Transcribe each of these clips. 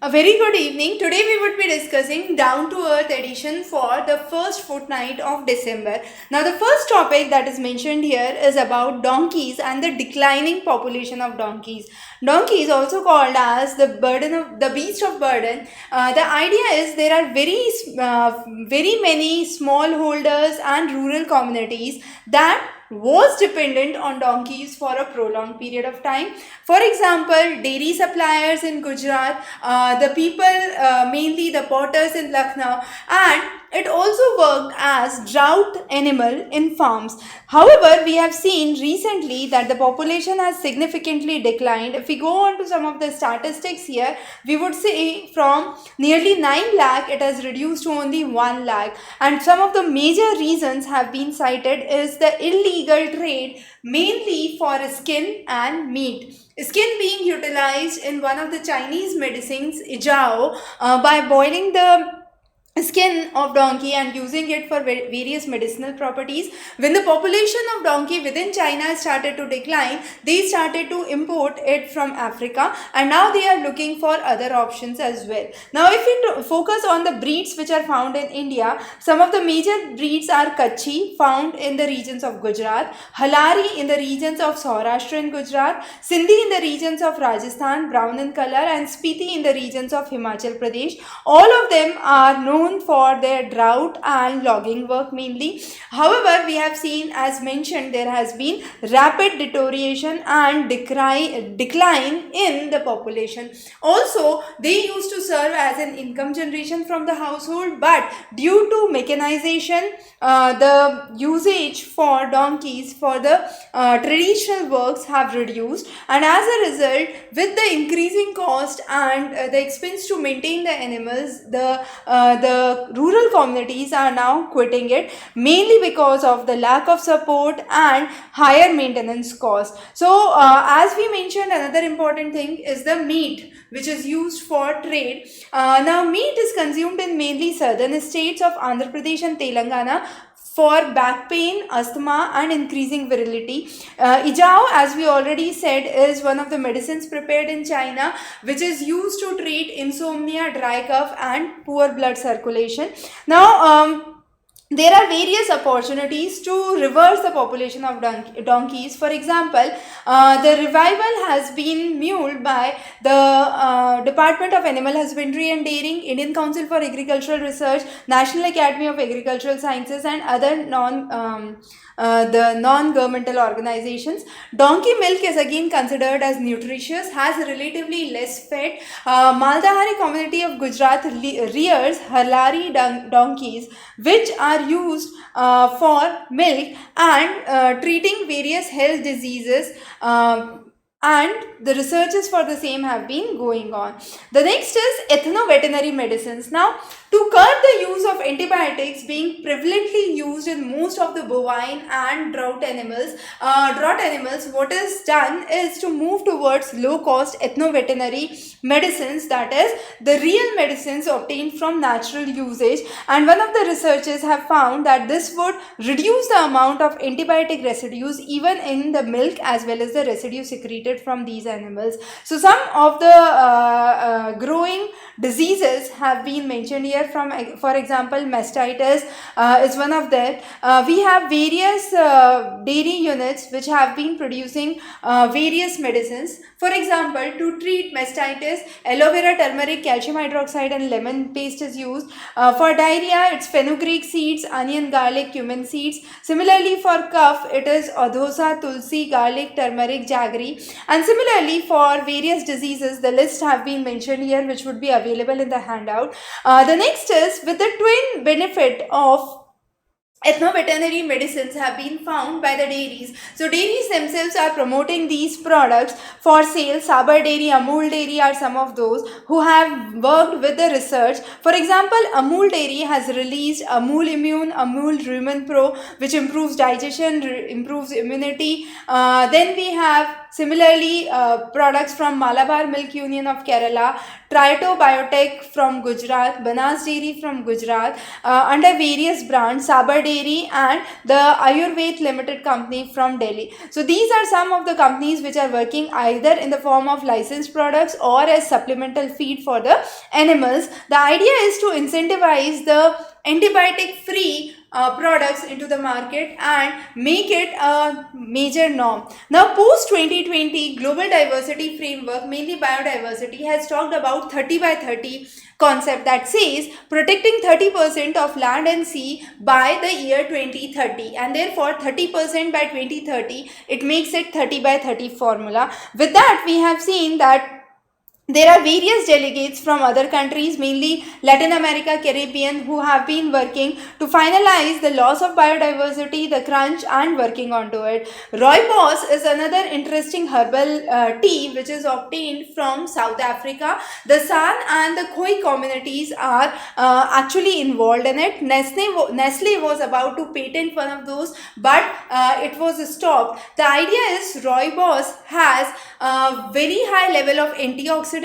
A very good evening. Today we would be discussing down to earth edition for the first fortnight of December. Now the first topic that is mentioned here is about donkeys and the declining population of donkeys. Donkeys, also called as the beast of burden. The idea is there are very many smallholders and rural communities that was dependent on donkeys for a prolonged period of time. For example, dairy suppliers in Gujarat, the people, mainly the potters in Lucknow, and it also worked as drought animal in farms. However, we have seen recently that the population has significantly declined. If we go on to some of the statistics here, we would say from nearly 9 lakh it has reduced to only 1 lakh. And some of the major reasons have been cited is the illegal trade, mainly for skin and meat. Skin being utilized in one of the Chinese medicines, Ijao, by boiling the skin of donkey and using it for various medicinal properties. When the population of donkey within China started to decline, they started to import it from Africa, and now they are looking for other options as well. Now if we focus on the breeds which are found in India, some of the major breeds are Kachhi, found in the regions of Gujarat, Halari in the regions of Saurashtra and Gujarat, Sindhi in the regions of Rajasthan, brown in color, and Spiti in the regions of Himachal Pradesh. All of them are known for their drought and logging work mainly. However, we have seen, as mentioned, there has been rapid deterioration and decline in the population. Also, they used to serve as an income generation from the household, but due to mechanization, the usage for donkeys for the traditional works have reduced, and as a result, with the increasing cost and the expense to maintain the animals, the rural communities are now quitting it, mainly because of the lack of support and higher maintenance costs. So as we mentioned, another important thing is the meat which is used for trade. Now meat is consumed in mainly southern states of Andhra Pradesh and Telangana for back pain, asthma, and increasing virility. Ijao, as we already said, is one of the medicines prepared in China, which is used to treat insomnia, dry cough, and poor blood circulation. Now, there are various opportunities to reverse the population of donkeys. For example, the revival has been mulled by the Department of Animal Husbandry and Dairying, Indian Council for Agricultural Research, National Academy of Agricultural Sciences, and other non-governmental organizations. Donkey milk is again considered as nutritious, has relatively less fat. Maldahari community of Gujarat rears Halari donkeys, which are used for milk and treating various health diseases, and the researches for the same have been going on. The next is ethnoveterinary medicines. Now, to curb the use of antibiotics being prevalently used in most of the bovine and drought animals, what is done is to move towards low-cost ethnoveterinary medicines, that is, the real medicines obtained from natural usage. And one of the researchers have found that this would reduce the amount of antibiotic residues even in the milk as well as the residue secreted from these animals. So some of the growing diseases have been mentioned here. For example, mastitis is one of them. We have various dairy units which have been producing various medicines. For example, to treat mastitis, aloe vera, turmeric, calcium hydroxide, and lemon paste is used. For diarrhea, it's fenugreek seeds, onion, garlic, cumin seeds. Similarly, for cough, it is adhosa, tulsi, garlic, turmeric, jaggery. And similarly, for various diseases, the list have been mentioned here, which would be available in the handout. The next is, with the twin benefit of ethnoveterinary medicines have been found by the dairies. So dairies themselves are promoting these products for sale. Sabar Dairy, Amul Dairy are some of those who have worked with the research. For example, Amul Dairy has released Amul Immune, Amul Rumen Pro, which improves digestion, improves immunity. Then we have similarly products from Malabar Milk Union of Kerala, Trito Biotech from Gujarat, Banas Dairy from Gujarat, under various brands, Sabar Dairy and the Ayurved Limited Company from Delhi. So these are some of the companies which are working either in the form of licensed products or as supplemental feed for the animals. The idea is to incentivize the antibiotic free products into the market and make it a major norm. Now post 2020 global diversity framework, mainly biodiversity, has talked about 30 by 30 concept that says protecting 30% of land and sea by the year 2030, and therefore 30% by 2030, it makes it 30 by 30 formula. With that, we have seen that there are various delegates from other countries, mainly Latin America, Caribbean, who have been working to finalize the loss of biodiversity, the crunch, and working onto it. Rooibos is another interesting herbal tea which is obtained from South Africa. The San and the Khoi communities are actually involved in it. Nestle was about to patent one of those, but it was stopped. The idea is rooibos has a very high level of antioxidants,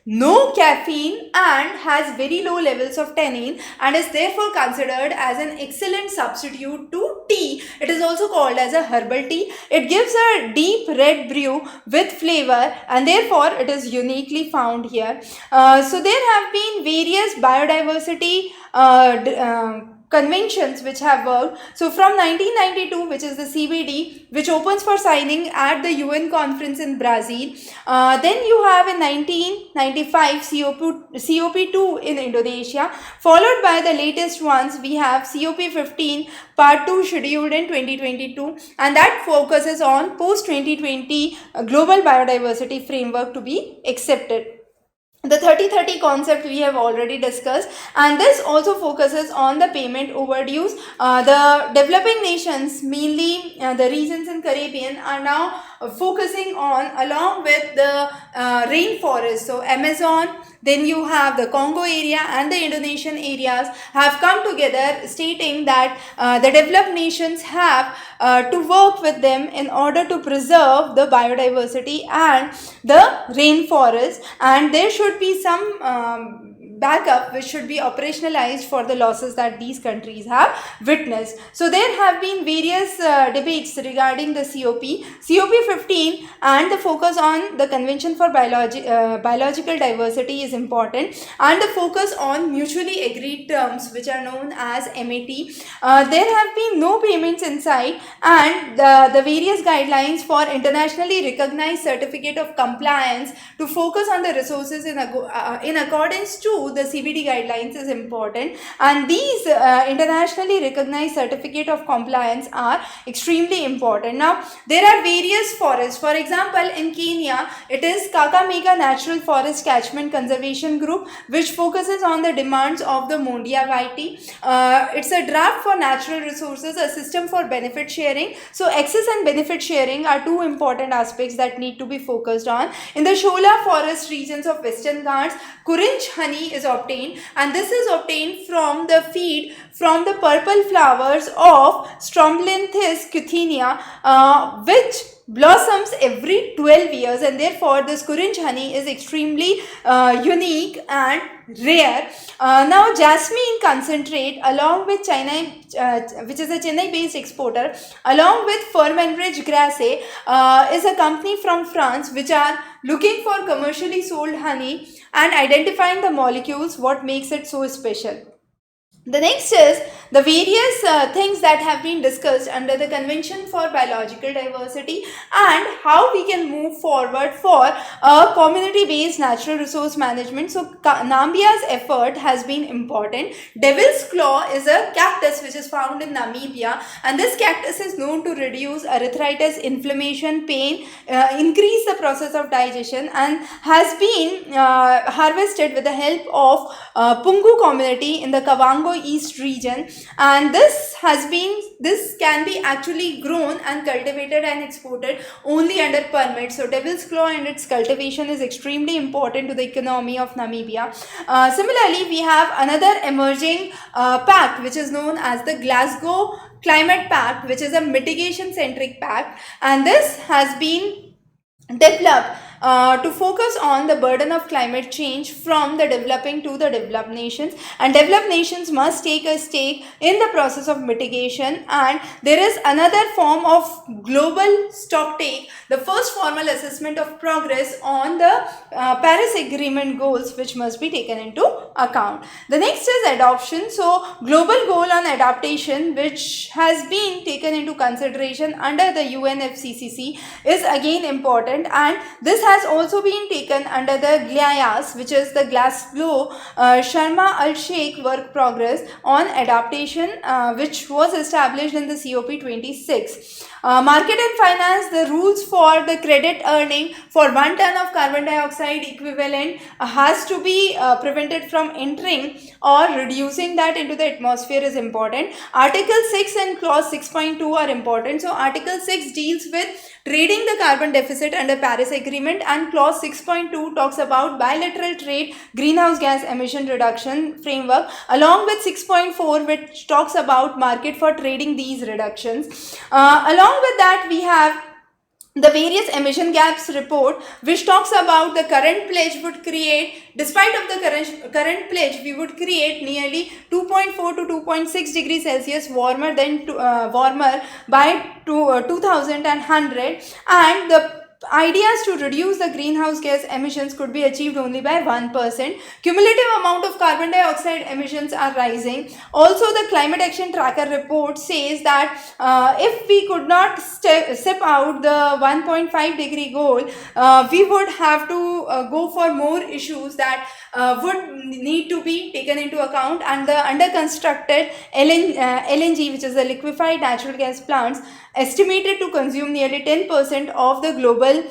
no caffeine, and has very low levels of tannin, and is therefore considered as an excellent substitute to tea. It is also called as a herbal tea. It gives a deep red brew with flavor, and therefore it is uniquely found here. So there have been various biodiversity conventions which have worked. So from 1992, which is the CBD, which opens for signing at the UN conference in Brazil. Then you have in 1995 COP2 in Indonesia, followed by the latest ones. We have COP15 part 2 scheduled in 2022, and that focuses on post 2020 global biodiversity framework to be accepted. The 30-30 concept we have already discussed, and this also focuses on the payment overdues. The developing nations, mainly the regions in Caribbean, are now focusing on, along with the rainforest. So Amazon, then you have the Congo area and the Indonesian areas have come together, stating that the developed nations have to work with them in order to preserve the biodiversity and the rainforest, and there should be some backup which should be operationalized for the losses that these countries have witnessed. So there have been various debates regarding the COP15, and the focus on the Convention for Biological Diversity is important, and the focus on mutually agreed terms which are known as MAT. There have been no payments inside, and the various guidelines for internationally recognized certificate of compliance to focus on the resources in accordance to the CBD guidelines is important, and these internationally recognized certificate of compliance are extremely important. Now there are various forests. For example, in Kenya it is Kakamega Natural Forest Catchment Conservation Group, which focuses on the demands of the Mondia Vitae. It's a draft for natural resources, a system for benefit sharing. So access and benefit sharing are two important aspects that need to be focused on. In the Shola forest regions of Western Ghats, Kurinch honey is obtained, and this is obtained from the feed from the purple flowers of Strombolinthis cutinea, which blossoms every 12 years, and therefore this Kurinch honey is extremely unique and rare. Now jasmine concentrate, along with China, which is a Chennai based exporter, along with Firmenridge Grasse, is a company from France which are looking for commercially sold honey and identifying the molecules what makes it so special. The next is the various things that have been discussed under the Convention for Biological Diversity and how we can move forward for a community-based natural resource management. So Nambia's effort has been important. Devil's Claw is a cactus which is found in Namibia, and this cactus is known to reduce arthritis, inflammation, pain, increase the process of digestion, and has been harvested with the help of Pungu community in the Kavango East region, and this can be actually grown and cultivated and exported only under permit. So Devil's Claw and its cultivation is extremely important to the economy of Namibia. Similarly, we have another emerging pact which is known as the Glasgow Climate Pact, which is a mitigation centric pact, and this has been develop to focus on the burden of climate change from the developing to the developed nations, and developed nations must take a stake in the process of mitigation. And there is another form of global stocktake, the first formal assessment of progress on the Paris Agreement goals, which must be taken into account. The next is adoption. So global goal on adaptation, which has been taken into consideration under the UNFCCC, is again important, and this has also been taken under the GLIAS, which is the Glasgow Sharma al-Sheikh work progress on adaptation, which was established in the COP26. Market and finance, the rules for the credit earning for 1 ton of carbon dioxide equivalent has to be prevented from entering or reducing that into the atmosphere is important. Article 6 and clause 6.2 are important. So Article 6 deals with trading the carbon deficit under Paris Agreement, and clause 6.2 talks about bilateral trade greenhouse gas emission reduction framework, along with 6.4, which talks about market for trading these reductions. Along with that, we have the various emission gaps report, which talks about the current pledge would create, despite of the current pledge, we would create nearly 2.4 to 2.6 degrees Celsius warmer by 2100, and the ideas to reduce the greenhouse gas emissions could be achieved only by 1%. Cumulative amount of carbon dioxide emissions are rising. Also, the climate action tracker report says that if we could not step out the 1.5 degree goal, we would have to go for more issues that would need to be taken into account, and the under constructed LNG, which is the liquefied natural gas plants, estimated to consume nearly 10% of the global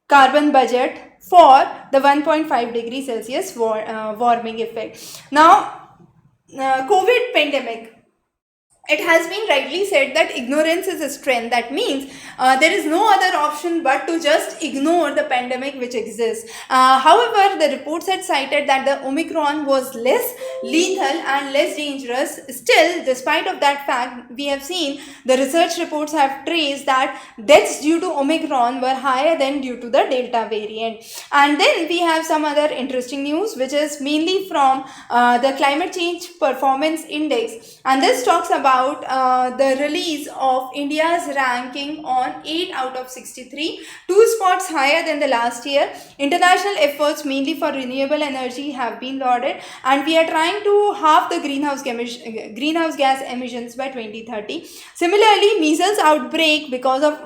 carbon budget for the 1.5 degree Celsius warming effect. Now, COVID pandemic. It has been rightly said that ignorance is a strength. That means there is no other option but to just ignore the pandemic which exists. However, the reports had cited that the Omicron was less lethal and less dangerous. Still, despite of that fact, we have seen the research reports have traced that deaths due to Omicron were higher than due to the Delta variant. And then we have some other interesting news, which is mainly from the Climate Change Performance Index, and this talks about the release of India's ranking on 8 out of 63, 2 spots higher than the last year. International efforts mainly for renewable energy have been lauded, and we are trying to halve the greenhouse gas emissions by 2030. Similarly, measles outbreak because of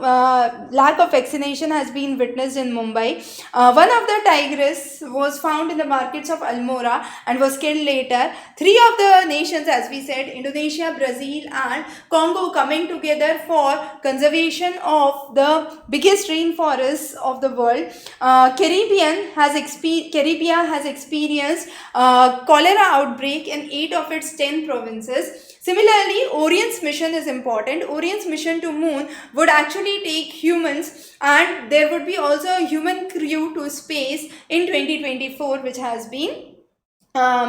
lack of vaccination has been witnessed in Mumbai. One of the tigress was found in the markets of Almora and was killed later. 3 of the nations, as we said, Indonesia, Brazil and Congo, coming together for conservation of the biggest rainforests of the world. Caribbean has experienced cholera outbreak in 8 of its 10 provinces. Similarly, Orion's mission is important. Orion's mission to moon would actually take humans, and there would be also a human crew to space in 2024, which has been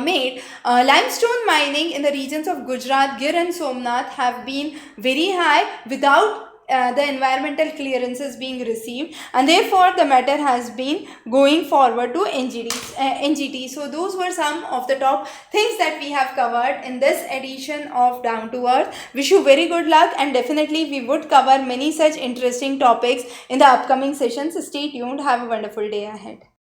made. Limestone mining in the regions of Gujarat, Gir and Somnath have been very high without the environmental clearances being received, and therefore the matter has been going forward to NGT. So those were some of the top things that we have covered in this edition of Down to Earth. Wish you very good luck, and definitely we would cover many such interesting topics in the upcoming sessions. Stay tuned. Have a wonderful day ahead.